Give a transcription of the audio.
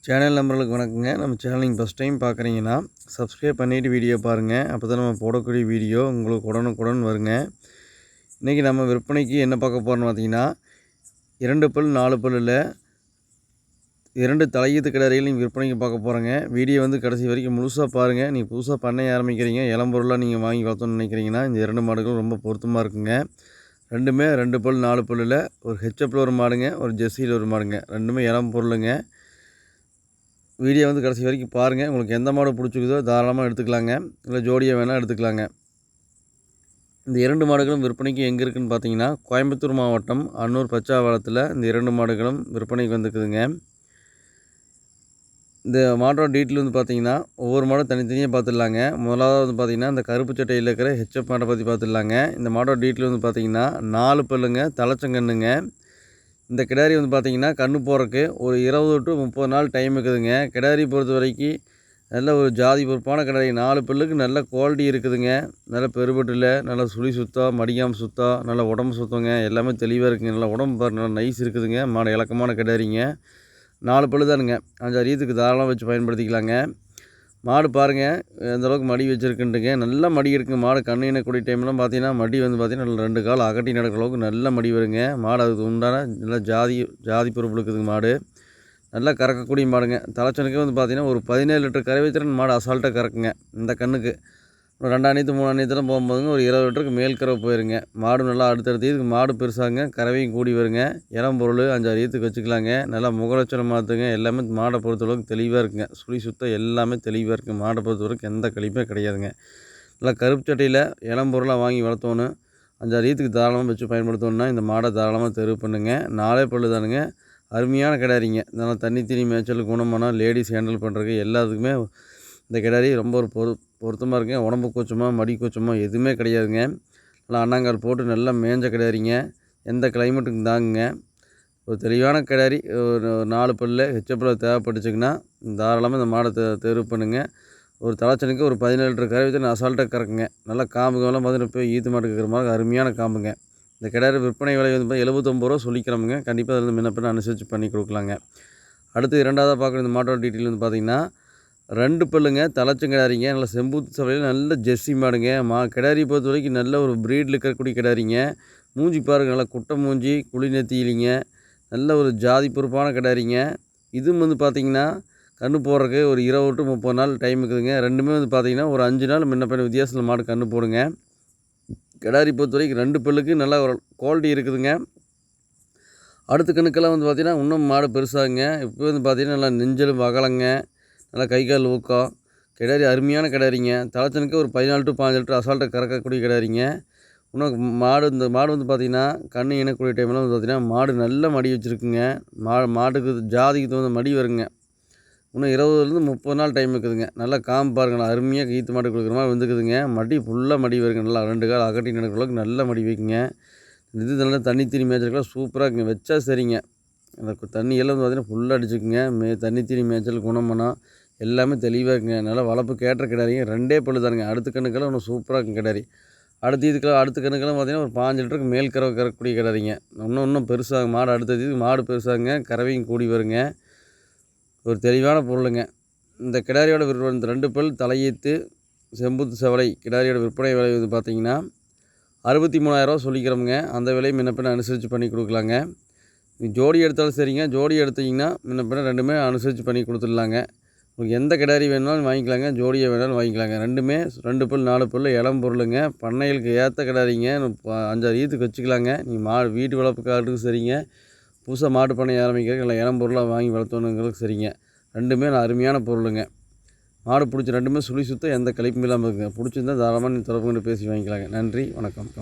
Channel நம்பர்களுக்கு வணக்கங்க. நம்ம channel நீங்கள் ஃபஸ்ட் டைம் பார்க்குறீங்கன்னா சப்ஸ்கிரைப் பண்ணிவிட்டு வீடியோ பாருங்கள். அப்போ தான் நம்ம போடக்கூடிய வீடியோ உங்களுக்கு உடனுக்குடன் வருங்க. இன்றைக்கி நம்ம விற்பனைக்கு என்ன பார்க்க போகிறோன்னு பார்த்தீங்கன்னா 2 பல் 4 பல்லில் 2 தலையீத்து கிடாரிகள் நீங்கள் விற்பனைக்கு பார்க்க போகிறோங்க. வீடியோ கடைசி வரைக்கும் முழுசாக பாருங்கள். நீங்கள் புதுசாக பண்ணை ஆரம்பிக்கிறீங்க, இளம்பொருளாக நீங்கள் வாங்கி வளர்த்தணும்னு நினைக்கிறீங்கன்னா இந்த 2 மாடுகள் ரொம்ப பொருத்தமாக இருக்குங்க. ரெண்டுமே 2 பல் 4 பல்லில் ஒரு ஹெச்எப்பில் ஒரு மாடுங்க, ஒரு ஜெர்சியில் ஒரு மாடுங்க. ரெண்டுமே இளம் பொருளுங்க. வீடியோ கடைசி வரைக்கும் பாருங்கள். உங்களுக்கு எந்த மாடு பிடிச்சிக்குதோ தாராளமாக எடுத்துக்கலாங்க, இல்லை ஜோடியாக வேணால் எடுத்துக்கலாங்க. இந்த 2 மாடுகளும் விற்பனைக்கு எங்கே இருக்குதுன்னு பார்த்தீங்கன்னா கோயம்புத்தூர் மாவட்டம் அன்னூர் பச்சாவளத்தில் இந்த 2 மாடுகளும் விற்பனைக்கு வந்துக்குதுங்க. இந்த மாட்டோட டீட்டெயில் பார்த்தீங்கன்னா ஒவ்வொரு மாடும் தனித்தனியாக பார்த்துடலாங்க. முதலாவது பார்த்தீங்கன்னா இந்த கருப்பு சட்டையில் இருக்கிற ஹெச்எப் மாட்டை பற்றி பார்த்துடலாங்க. இந்த மாட்டோட டீட்டெயில் பார்த்தீங்கன்னா 4 பல்லுங்க, தலைச்சங்கண்ணுங்க. இந்த கிடாரி பார்த்தீங்கன்னா கன்று போடுறக்கு ஒரு 20 to 30 நாள் டைம் இருக்குதுங்க. கிடாரி பொறுத்த வரைக்கும் நல்ல ஒரு ஜாதி பொறுப்பான கிடாரி. 4 பல்லுக்கு நல்ல குவாலிட்டி இருக்குதுங்க. நல்ல பெருபட்டில் நல்லா சுழி சுத்தம், மடியாமல் சுத்தம், நல்லா உடம்பு சுத்தங்க, எல்லாமே தெளிவாக இருக்குங்க. நல்லா உடம்பு பாரு, நல்லா நைஸ் இருக்குதுங்க. மாடு இலக்கமான கிடாரிங்க. 4 பல்லு தானுங்க. 5-6 ஈத்துக்கு தாராளமாக வச்சு பயன்படுத்திக்கலாங்க. மாடு பாருங்கள் எந்தளவுக்கு மடி வச்சுருக்குன்ட்டுங்க. நல்லா மடி இருக்குங்க. மாடு கண்ணு இனக்கூடிய டைம்லாம் பார்த்தீங்கன்னா மடி பார்த்தீங்கன்னா நல்லா 2 கால் அகட்டி நடக்கிற அளவுக்கு நல்ல மடி வருங்க. மாடு அதுக்கு உண்டான நல்லா ஜாதி பொறுப்பு இருக்குதுங்க. மாடு நல்லா கறக்கக்கூடிய மாடுங்க. தலைச்சனுக்கு பார்த்தீங்கன்னா ஒரு 17 லிட்டர் கறவை திறன் மாடு அசால்ட்டாக கறக்குங்க. இந்த கண்ணுக்கு 2ஆம் நீத்து 3ஆம் நீத்துலாம் போகும்போதுங்க ஒரு 20 லிட்டருக்கு மேல் கறவை போயிருங்க. மாடு நல்லா அடுத்தடுத்து இதுக்கு மாடு பெருசாங்க, கறவையும் கூடி வருங்க. இளம் பொருள் 5-6 ஈத்துக்கு வச்சுக்கலாங்க. நல்லா முகலட்சணம் மாற்றுங்க. எல்லாமே மாடை பொறுத்தளவுக்கு தெளிவாக இருக்குங்க. சுழி சுத்தம் எல்லாமே தெளிவாக இருக்குது. மாடை பொறுத்தவரைக்கும் எந்த கழிப்புமே கிடையாதுங்க. நல்லா கருப்பு சட்டையில் இளம் பொருளாக வாங்கி வளர்த்தோணும். 5-6 ஈத்துக்கு தாராளமாக வச்சு பயன்படுத்தணுன்னா இந்த மாடை தாராளமாக தெரிவு பண்ணுங்க. 4 பல்லு தானுங்க. அருமையான கிடாரிங்க. நல்லா தண்ணி தீனி மேய்ச்சல், குணமானம், லேடிஸ் ஹேண்டில் பண்ணுறதுக்கு எல்லாத்துக்குமே இந்த கிடாரி ரொம்ப ஒரு பொருத்தமாக இருக்குங்க. உடம்பு கூச்சமாக, மடி கூச்சமாக எதுவுமே கிடையாதுங்க. நல்லா அண்ணாங்கால் போட்டு நல்லா மேய்ஞ்ச கிடாரிங்க. எந்த கிளைமேட்டுக்கும் தாங்குங்க. ஒரு தெளிவான கிடாரி. ஒரு 4 பல்லில் ஹெச்எப்பில் தேவைப்பட்டுச்சுங்கன்னா தாராளமாக இந்த மாடை தேர்வு பண்ணுங்கள். ஒரு தலைச்சனுக்கு ஒரு 17 லிட்டர் கறவை வித்து அசால்ட்டாக கறக்குங்க. நல்லா காம்புகள்லாம் பார்த்தீங்கன்னா போய் ஈத்து மாட்டுக்கு இருக்கிற மாதிரி அருமையான காம்புங்க. இந்த கிடாரி விற்பனை விலை 79 ரூபா சொல்லிக்கிறோமுங்க. கண்டிப்பாக அதில் முன்ன பின்ன அனுசரித்து பண்ணி கொடுக்கலாங்க. அடுத்து 2ஆவதாக பார்க்குற இந்த மாட்டோட டீட்டெயில் பார்த்தீங்கன்னா 2 பல்லுங்க, தலைச்சங்கிடாரிங்க. நல்லா செம்பூத்து சவையில் நல்ல ஜெர்சி மாடுங்க. கிடாரி பொறுத்த வரைக்கும் நல்ல ஒரு ப்ரீடில் இருக்கக்கூடிய கிடாரிங்க. மூஞ்சி பாருங்கள், நல்லா குட்டை மூஞ்சி, குழி நெத்தியிலிங்க. நல்ல ஒரு ஜாதி பொறுப்பான கிடாரிங்க. இதுவும் பார்த்தீங்கன்னா கன்று போடுறதுக்கு ஒரு 20 to 30 நாள் டைம் இருக்குதுங்க. ரெண்டுமே பார்த்தீங்கன்னா ஒரு 5 நாள் முன்ன பின்ன வித்தியாசத்தில் மாடு கன்று போடுங்க. கிடாரி பொறுத்த வரைக்கும் 2 பல்லுக்கு நல்ல ஒரு குவாலிட்டி இருக்குதுங்க. அடுத்த கண்ணுக்கெல்லாம் பார்த்தீங்கன்னா இன்னும் மாடு பெருசாகுங்க. இப்போ பார்த்தீங்கன்னா நல்லா நெஞ்சலும் அகலங்க, நல்லா கை கால் ஊக்கம். கிடாரி அருமையான கிடாரிங்க. தலைச்சனுக்கு ஒரு 14 to 15 லிட்டர் அசால்ட்டாக கறக்கக்கூடிய கிடாரிங்க. இன்னும் இந்த மாடு பார்த்தீங்கன்னா கண்ணு இனக்கூடிய டைம்லாம் பார்த்தீங்கன்னா மாடு நல்ல மடி வச்சுருக்குங்க. மாட்டுக்கு ஜாதிக்கு தகுந்த மடி வருங்க. இன்னும் 20 to 30 நாள் டைம் இருக்குதுங்க. நல்லா காம்பு பாருங்கள், அருமையாக ஈத்து மாடு கொடுக்குற மாதிரி வந்துக்குதுங்க. மடி ஃபுல்லாக மடி வருங்க. நல்லா 2 கால் அகட்டி நடக்கிற அளவுக்கு நல்ல மடி வைக்குங்க. இது நல்லா தண்ணி தீனி மேய்ச்சலுக்கெல்லாம் சூப்பராக இருக்குங்க. வச்சா சரிங்க. அந்த தண்ணியெல்லாம் பார்த்தீங்கன்னா ஃபுல்லாக அடிச்சுக்குங்க. தண்ணி தீனி மேய்ச்சல், குணமனம் எல்லாமே தெளிவாக இருக்குங்க. நல்லா வளர்ப்பு கேட்ட கிடாரிங்க. 2 பல்லு தானுங்க. அடுத்த கண்ணுக்கெல்லாம் இன்னும் சூப்பராக இருக்கும் கிடாரி. அடுத்த கண்ணுக்கெல்லாம் பார்த்தீங்கன்னா ஒரு 5 லிட்டருக்கு மேல் கறவை கறக்கக்கூடிய கிடாரிங்க. இன்னும் பெருசாக மாடு அடுத்தது மாடு பெருசாகுங்க, கறவையும் கூடி வருங்க. ஒரு தெளிவான பொருளுங்க. இந்த கிடாரியோட விற்பனை 2 பல் தலையீத்து செம்புத்து செவலை கிடாரியோட விற்பனை விலை பார்த்தீங்கன்னா 63,000 ரூபா சொல்லிக்கிறோமுங்க. அந்த விலையை முன்ன பின்ன அனுசரித்து பண்ணி கொடுக்கலாங்க. ஜோடி எடுத்தாலும் சரிங்க. ஜோடி எடுத்தீங்கன்னா முன்ன பின்ன ரெண்டுமே அனுசரித்து பண்ணி கொடுத்துடலாங்க. உங்களுக்கு எந்த கிடாரி வேணுனாலும் வாங்கிக்கலாங்க, ஜோடியாக வேணாலும் வாங்கிக்கலாங்க. 2 பல் 4 பல் இளம் பொருளுங்க. பண்ணைகளுக்கு ஏற்ற கிடாரிங்க. 5-6 ஈத்துக்கு வச்சுக்கலாங்க. நீங்கள் வீட்டு வளர்ப்புக்காரருக்கு சரிங்க, புதுசாக மாட்டு பண்ணை ஆரம்பிக்கிறதுக்கு இல்லை இளம் பொருளாக வாங்கி வளர்த்தணுங்கிறதுக்கு சரிங்க. ரெண்டுமே அருமையான பொருளுங்க. மாடு பிடிச்ச 2மே சுழி சுத்தம், எந்த கழிப்பும் இல்லாமல் இருக்குங்க. பிடிச்சிருந்தால் தாராளமாக நீங்கள் தொடர்பு கொண்டு பேசி வாங்கிக்கலாங்க. நன்றி, வணக்கம்.